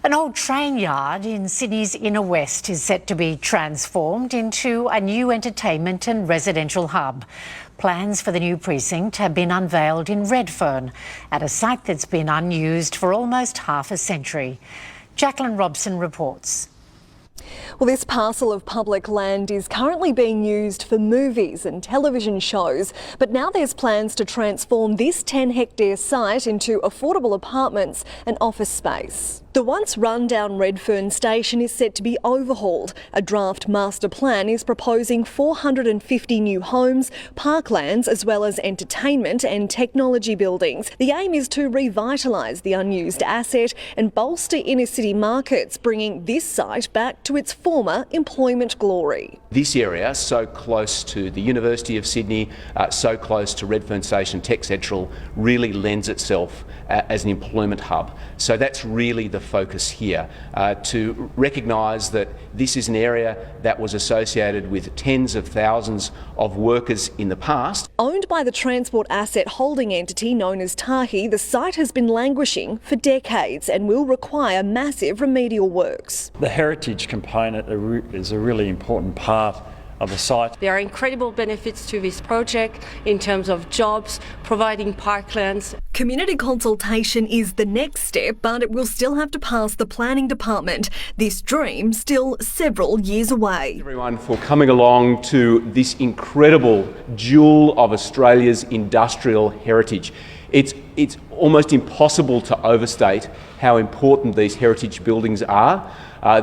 An old train yard in Sydney's inner west is set to be transformed into a new entertainment and residential hub. Plans for the new precinct have been unveiled in Redfern, at a site that's been unused for almost half a century. Jacqueline Robson reports. Well, this parcel of public land is currently being used for movies and television shows, but now there's plans to transform this 10-hectare site into affordable apartments and office space. The once run-down Redfern station is set to be overhauled. A draft master plan is proposing 450 new homes, parklands, as well as entertainment and technology buildings. The aim is to revitalise the unused asset and bolster inner-city markets, bringing this site back to its former employment glory. This area, so close to the University of Sydney, so close to Redfern Station Tech Central, really lends itself as an employment hub. So that's really the focus here, to recognise that this is an area that was associated with tens of thousands of workers in the past. Owned by the transport asset holding entity known as Tahi, the site has been languishing for decades and will require massive remedial works. The heritage component is a really important part of the site. There are incredible benefits to this project in terms of jobs, providing parklands. Community consultation is the next step, but it will still have to pass the planning department. This dream still several years away. Everyone for coming along to this incredible jewel of Australia's industrial heritage. It's almost impossible to overstate how important these heritage buildings are.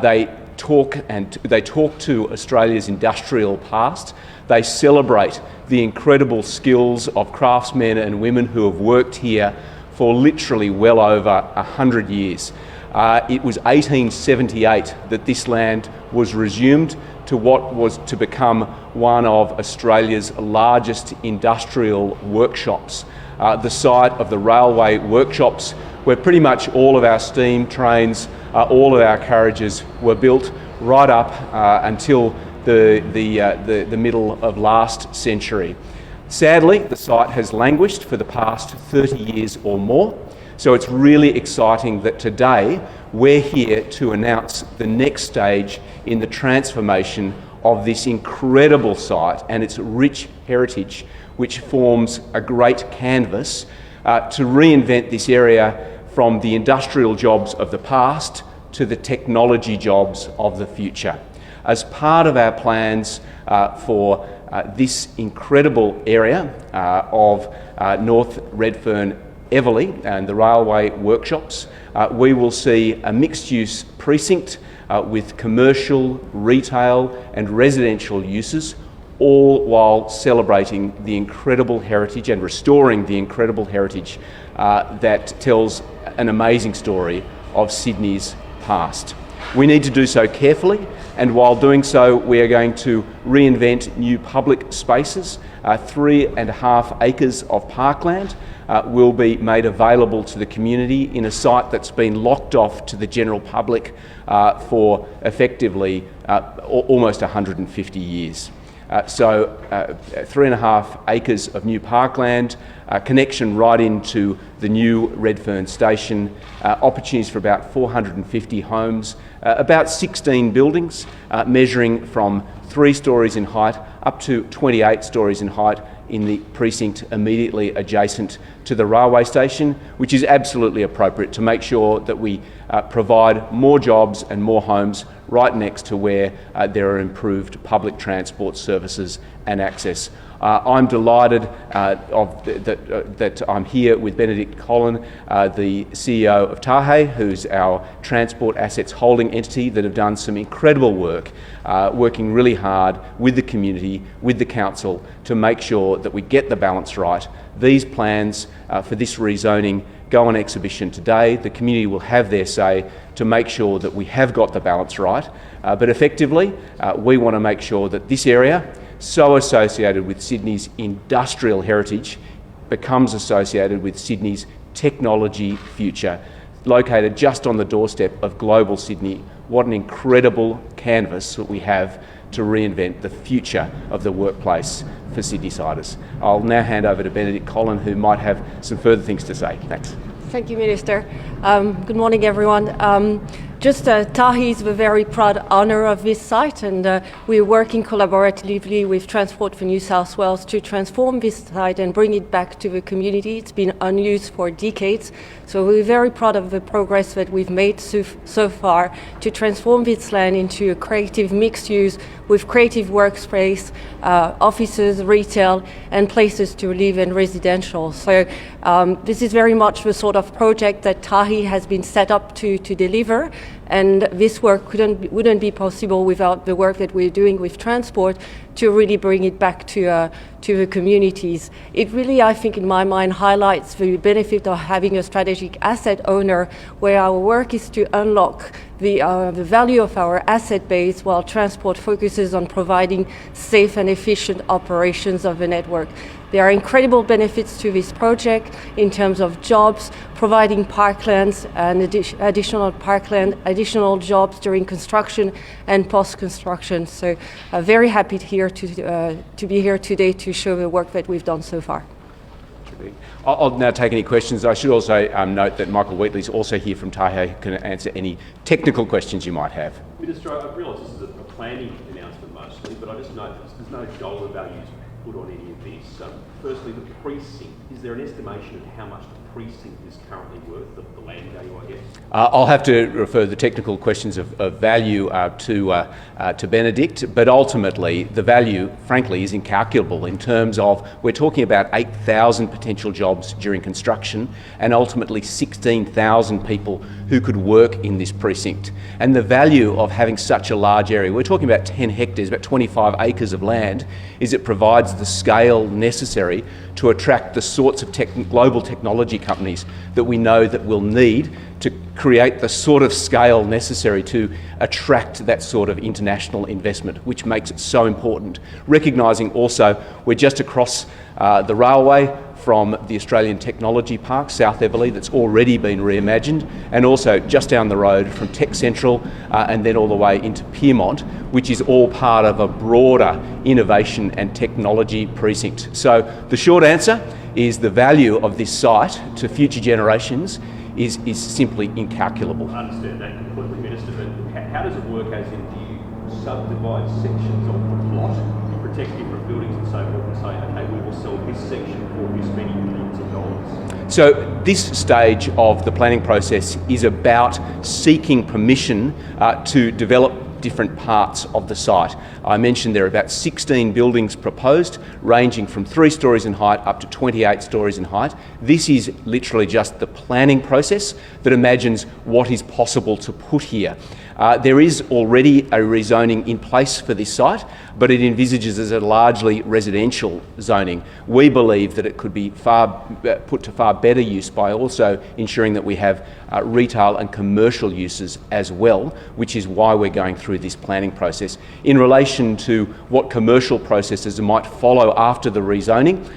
They talk to Australia's industrial past. They celebrate the incredible skills of craftsmen and women who have worked here for literally well over 100 years. It was 1878 that this land was resumed to what was to become one of Australia's largest industrial workshops. The site of the railway workshops, where pretty much all of our steam trains, all of our carriages were built right up until the middle of last century. Sadly, the site has languished for the past 30 years or more, so it's really exciting that today we're here to announce the next stage in the transformation of this incredible site and its rich heritage, which forms a great canvas to reinvent this area from the industrial jobs of the past to the technology jobs of the future. As part of our plans for this incredible area of North Redfern, Eveleigh and the railway workshops, we will see a mixed-use precinct with commercial, retail and residential uses, all while celebrating the incredible heritage and restoring the incredible heritage that tells an amazing story of Sydney's past. We need to do so carefully, and while doing so we are going to reinvent new public spaces. 3.5 acres of parkland will be made available to the community in a site that's been locked off to the general public for effectively almost 150 years. So 3.5 acres of new parkland, connection right into the new Redfern station, opportunities for about 450 homes, about 16 buildings measuring from 3 stories in height up to 28 stories in height in the precinct immediately adjacent to the railway station, which is absolutely appropriate to make sure that we provide more jobs and more homes right next to where there are improved public transport services and access. I'm delighted that I'm here with Benedict Collin, the CEO of Tahi, who's our transport assets holding entity, that have done some incredible work, working really hard with the community, with the council, to make sure that we get the balance right. These plans for this rezoning go on exhibition today. The community will have their say to make sure that we have got the balance right, but effectively we want to make sure that this area, so associated with Sydney's industrial heritage, becomes associated with Sydney's technology future. Located just on the doorstep of global Sydney, what an incredible canvas that we have to reinvent the future of the workplace for Sydney-siders. I'll now hand over to Benedict Collin, who might have some further things to say. Thanks. Thank you, Minister. Good morning, everyone. Tahi is the very proud owner of this site, and we're working collaboratively with Transport for New South Wales to transform this site and bring it back to the community. It's been unused for decades, so we're very proud of the progress that we've made so far to transform this land into a creative mixed use with creative workspace, offices, retail, and places to live and residential. So this is very much the sort of project that Tahi has been set up to deliver, and this work wouldn't be possible without the work that we're doing with Transport to really bring it back to the communities. It really, I think, in my mind, highlights the benefit of having a strategic asset owner, where our work is to unlock the value of our asset base, while Transport focuses on providing safe and efficient operations of the network. There are incredible benefits to this project in terms of jobs, providing parklands and additional parkland, additional jobs during construction and post-construction. So very happy to be here today to show the work that we've done so far. I'll now take any questions. I should also note that Michael Wheatley is also here from Tahi, who can answer any technical questions you might have. Minister, I realise this is a planning announcement mostly, but I just note there's no dollar values put on any of this. Firstly, the precinct, is there an estimation of how much the precinct is currently worth, the land value, I guess? I'll have to refer the technical questions of value to Benedict, but ultimately the value, frankly, is incalculable in terms of we're talking about 8,000 potential jobs during construction and ultimately 16,000 people who could work in this precinct. And the value of having such a large area, we're talking about 10 hectares, about 25 acres of land, is it provides the scale necessary to attract the sorts of global technology companies that we know that we'll need to create the sort of scale necessary to attract that sort of international investment, which makes it so important. Recognising also we're just across the railway from the Australian Technology Park, South Eveleigh, that's already been reimagined, and also just down the road from Tech Central and then all the way into Pyrmont, which is all part of a broader innovation and technology precinct. So the short answer is the value of this site to future generations is simply incalculable. I understand that completely, Minister, but how does it work, as in do you subdivide sections of the plot, protect different buildings and so forth, and say, okay, we will sell this section for this many millions of dollars? So this stage of the planning process is about seeking permission to develop different parts of the site. I mentioned there are about 16 buildings proposed, ranging from 3 stories in height up to 28 stories in height. This is literally just the planning process that imagines what is possible to put here. There is already a rezoning in place for this site, but it envisages as a largely residential zoning. We believe that it could be put to far better use by also ensuring that we have retail and commercial uses as well, which is why we're going through this planning process. In relation to what commercial processes might follow after the rezoning,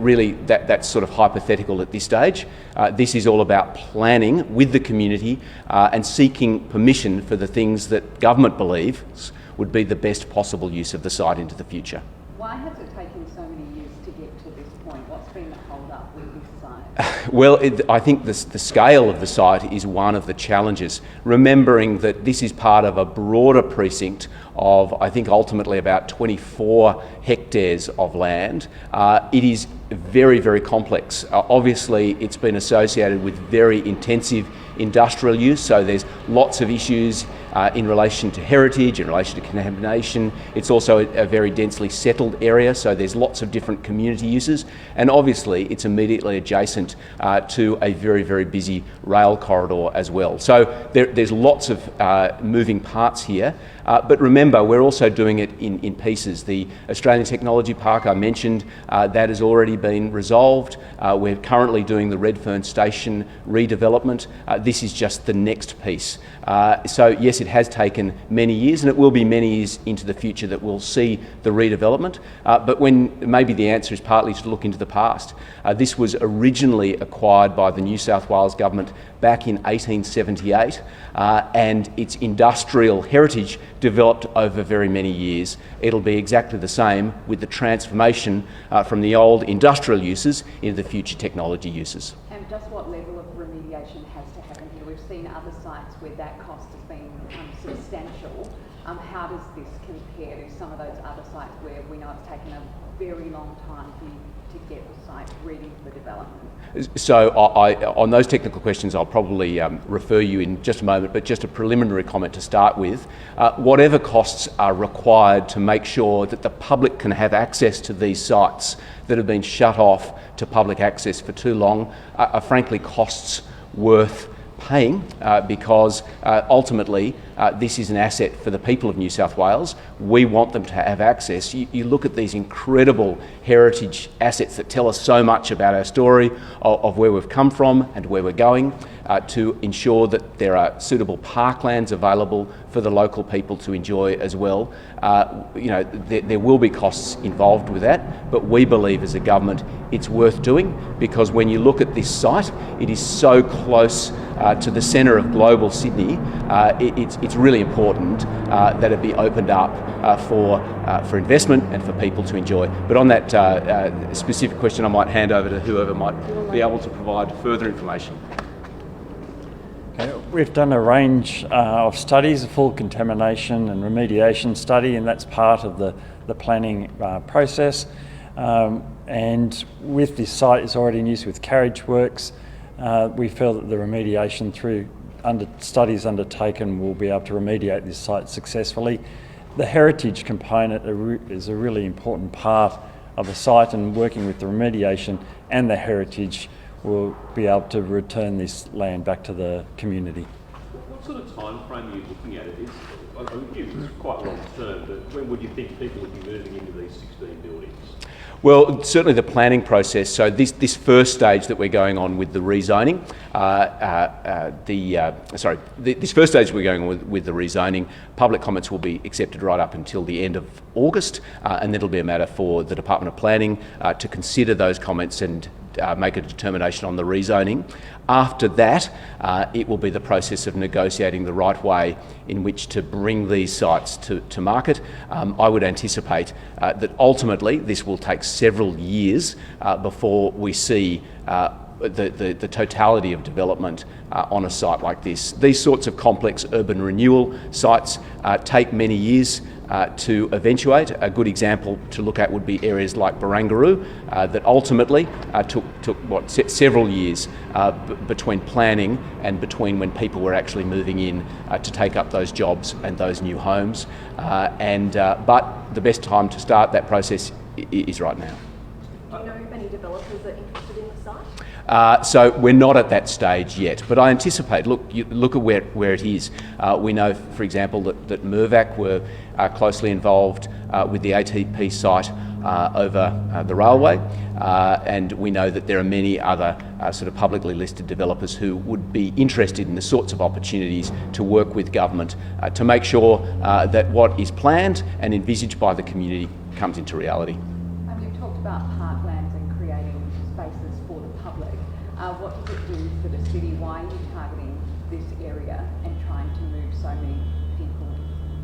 really that's sort of hypothetical at this stage. This is all about planning with the community and seeking permission for the things that government believes would be the best possible use of the site into the future. Why has it taken so many years to get to this point? What's been the hold up with this site? Well, I think the scale of the site is one of the challenges. Remembering that this is part of a broader precinct of, I think, ultimately about 24 hectares of land. It is very, very complex. Obviously, it's been associated with very intensive industrial use, so there's lots of issues in relation to heritage, in relation to contamination. It's also a very densely settled area, so there's lots of different community uses, and obviously it's immediately adjacent to a very, very busy rail corridor as well. So there's lots of moving parts here, but remember, we're also doing it in pieces. The Australian Technology Park I mentioned, that has already been resolved. We're currently doing the Redfern station redevelopment. This is just the next piece. So yes, it has taken many years, and it will be many years into the future that we'll see the redevelopment. But when maybe the answer is partly to look into the past. This was originally acquired by the New South Wales government back in 1878, and its industrial heritage developed over very many years. It'll be exactly the same with the transformation from the old industrial uses into the future technology uses. And just what level of where that cost has been substantial. How does this compare to some of those other sites where we know it's taken a very long time for you to get the site ready for development? So on those technical questions, I'll probably refer you in just a moment, but just a preliminary comment to start with. Whatever costs are required to make sure that the public can have access to these sites that have been shut off to public access for too long are frankly costs worth paying because ultimately this is an asset for the people of New South Wales. We want them to have access. You look at these incredible heritage assets that tell us so much about our story of where we've come from and where we're going, to ensure that there are suitable parklands available for the local people to enjoy as well. There will be costs involved with that, but we believe as a government it's worth doing because when you look at this site, it is so close to the centre of global Sydney. It's really important that it be opened up for investment and for people to enjoy. But on that specific question, I might hand over to whoever might be able to provide further information. We've done a range of studies, a full contamination and remediation study, and that's part of the planning process. And with this site is already in use with Carriage works, we feel that the remediation through studies undertaken will be able to remediate this site successfully. The heritage component is a really important part of the site, and working with the remediation and the heritage will be able to return this land back to the community. What sort of time frame are you looking at? It's quite long term, but when would you think people would be moving into these 16 buildings? Well, certainly the planning process. So this first stage that we're going on with the rezoning, this first stage we're going on with the rezoning, public comments will be accepted right up until the end of August, and then it'll be a matter for the Department of Planning to consider those comments and make a determination on the rezoning. After that, it will be the process of negotiating the right way in which to bring these sites to market. I would anticipate that ultimately this will take several years before we see the totality of development on a site like this. These sorts of complex urban renewal sites take many years to eventuate. A good example to look at would be areas like Barangaroo that ultimately took several years between planning and between when people were actually moving in to take up those jobs and those new homes. But the best time to start that process is right now. Do you know if any developers are interested in the site? So we're not at that stage yet, but I anticipate, look at where it is. We know, for example, that Mirvac were closely involved with the ATP site over the railway, and we know that there are many other sort of publicly listed developers who would be interested in the sorts of opportunities to work with government to make sure that what is planned and envisaged by the community comes into reality. You've talked about parklands and creating spaces for the public. What does it do for the city? Why are you targeting this area and trying to move so many people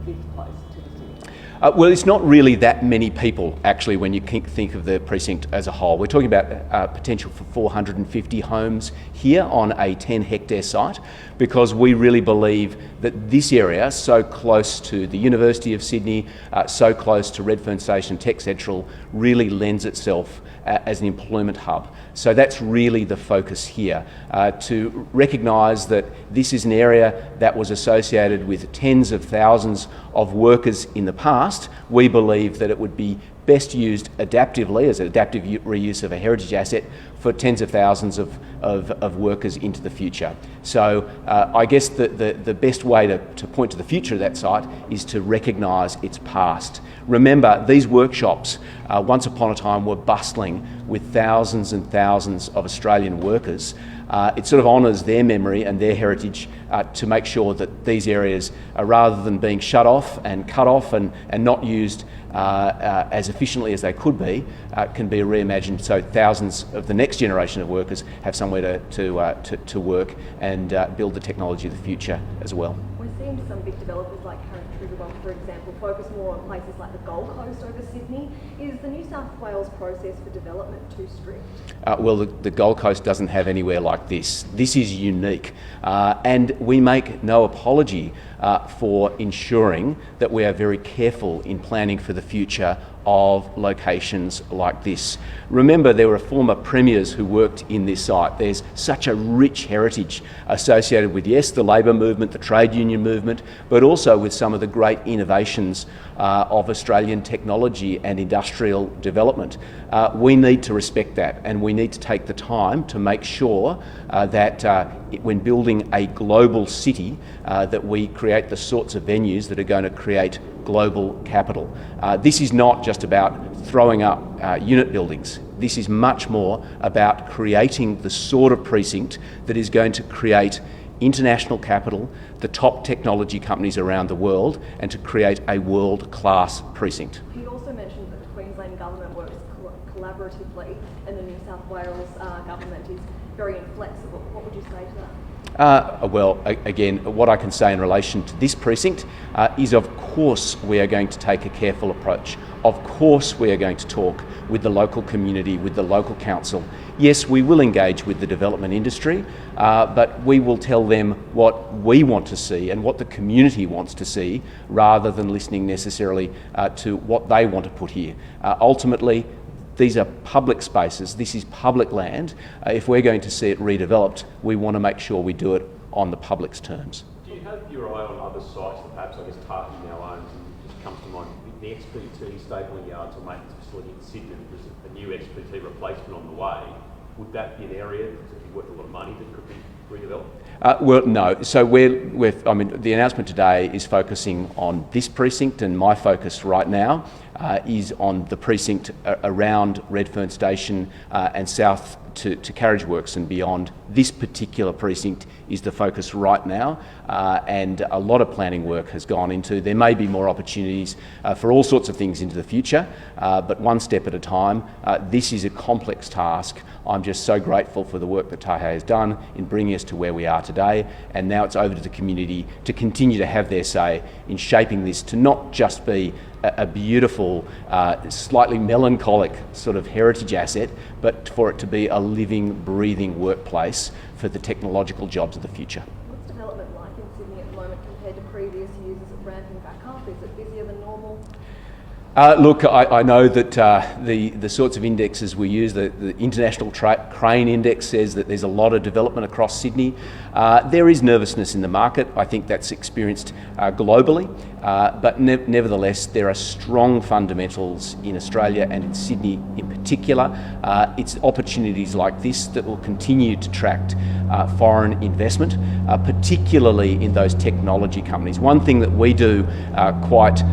this close to the city? Well, it's not really that many people, actually, when you think of the precinct as a whole. We're talking about potential for 450 homes here on a 10-hectare site, because we really believe that this area, so close to the University of Sydney, so close to Redfern Station, Tech Central, really lends itself as an employment hub. So that's really the focus here, to recognise that this is an area that was associated with tens of thousands of workers in the past. We believe that it would be best used adaptively as an adaptive reuse of a heritage asset for tens of thousands of workers into the future. So I guess the best way to point to the future of that site is to recognise its past. Remember, these workshops once upon a time were bustling with thousands and thousands of Australian workers. It sort of honours their memory and their heritage to make sure that these areas, rather than being shut off and cut off and not used as efficiently as they could be, can be reimagined so thousands of the next generation of workers have somewhere to work and build the technology of the future as well. We're seeing seen some big developers like Carriage, for example, focus more on places like the Gold Coast over Sydney. Is the New South Wales process for development too strict? Well, the Gold Coast doesn't have anywhere like this. This is unique, and we make no apology for ensuring that we are very careful in planning for the future of locations like this. Remember, there were former premiers who worked in this site. There's such a rich heritage associated with, yes, the labour movement, the trade union movement, but also with some of the great innovations of Australian technology and industrial development. We need to respect that, and we need to take the time to make sure that when building a global city, that we create the sorts of venues that are going to create global capital. This is not just about throwing up unit buildings. This is much more about creating the sort of precinct that is going to create international capital, the top technology companies around the world, and to create a world-class precinct. He also mentioned that the Queensland government works collaboratively and the New South Wales government is very inflexible. What would you say to that? Well, again, what I can say in relation to this precinct is, of course, we are going to take a careful approach. Of course, we are going to talk with the local community, with the local council. Yes, we will engage with the development industry, but we will tell them what we want to see and what the community wants to see, rather than listening necessarily to what they want to put here. Ultimately, these are public spaces, this is public land. If we're going to see it redeveloped, we want to make sure we do it on the public's terms. Do you have your eye on other sites that perhaps, I guess, Tahi now owns, and it just comes to mind, the XPT stapling yards or maintenance facility in Sydney, there's a new XPT replacement on the way. Would that be an area that's worth a lot of money that could be redeveloped? Well, no. So the announcement today is focusing on this precinct, and my focus right now is on the precinct around Redfern Station and south to Carriage Works and beyond. This particular precinct is the focus right now, and a lot of planning work has gone into. There may be more opportunities for all sorts of things into the future, but one step at a time. This is a complex task. I'm just so grateful for the work that Tahi has done in bringing us to where we are today, and now it's over to the community to continue to have their say in shaping this to not just be a beautiful, slightly melancholic sort of heritage asset, but for it to be a living, breathing workplace for the technological jobs of the future. What's development like in Sydney at the moment compared to previous years? Is it ramping back up? Is it busier than normal? Look, I know that the sorts of indexes we use, the International Crane Index says that there's a lot of development across Sydney. There is nervousness in the market. I think that's experienced globally, but nevertheless, there are strong fundamentals in Australia and in Sydney in particular. It's opportunities like this that will continue to attract foreign investment, particularly in those technology companies. One thing that we do quite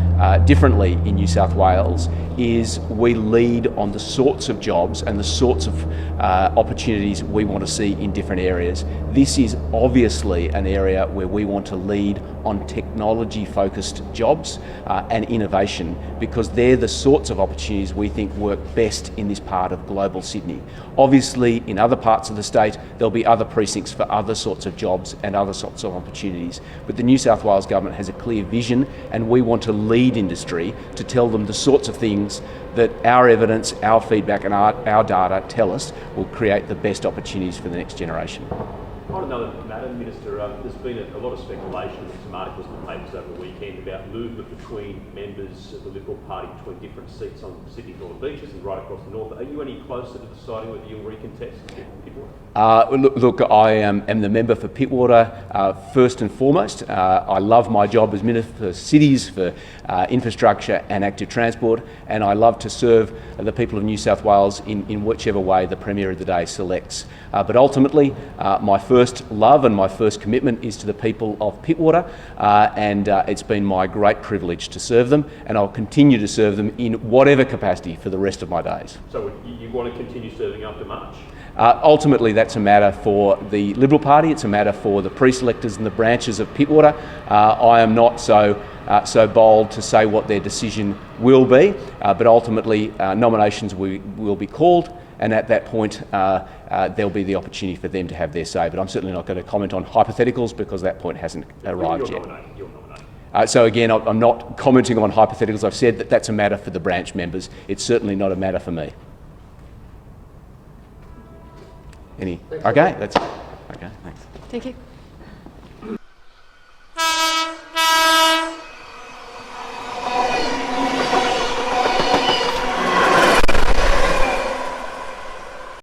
differently in New South Wales is we lead on the sorts of jobs and the sorts of opportunities we want to see in different areas. This is obviously an area where we want to lead on technology-focused jobs and innovation, because they're the sorts of opportunities we think work best in this part of global Sydney. Obviously, in other parts of the state, there'll be other precincts for other sorts of jobs and other sorts of opportunities. But the New South Wales government has a clear vision, and we want to lead industry to tell them the sorts of things that our evidence, our feedback and our data tell us will create the best opportunities for the next generation. On another matter, Minister, there's been a lot of speculation and some articles in the papers over the weekend about movement between members of the Liberal Party between different seats on Sydney Northern Beaches and right across the north. Are you any closer to deciding whether you'll recontest Pittwater? Look, I am the member for Pittwater first and foremost. I love my job as Minister for Cities, for Infrastructure and Active Transport, and I love to serve the people of New South Wales in whichever way the Premier of the day selects. But ultimately, my first love and my first commitment is to the people of Pittwater, and it's been my great privilege to serve them, and I'll continue to serve them in whatever capacity for the rest of my days. So you want to continue serving after March? Ultimately, that's a matter for the Liberal Party. It's a matter for the pre-selectors and the branches of Pittwater. I am not so bold to say what their decision will be, but ultimately nominations will be called, and at that point there'll be the opportunity for them to have their say. But I'm certainly not going to comment on hypotheticals because that point hasn't arrived yet. So again, I'm not commenting on hypotheticals. I've said that that's a matter for the branch members. It's certainly not a matter for me. Okay, that's okay. Thanks. Thank you.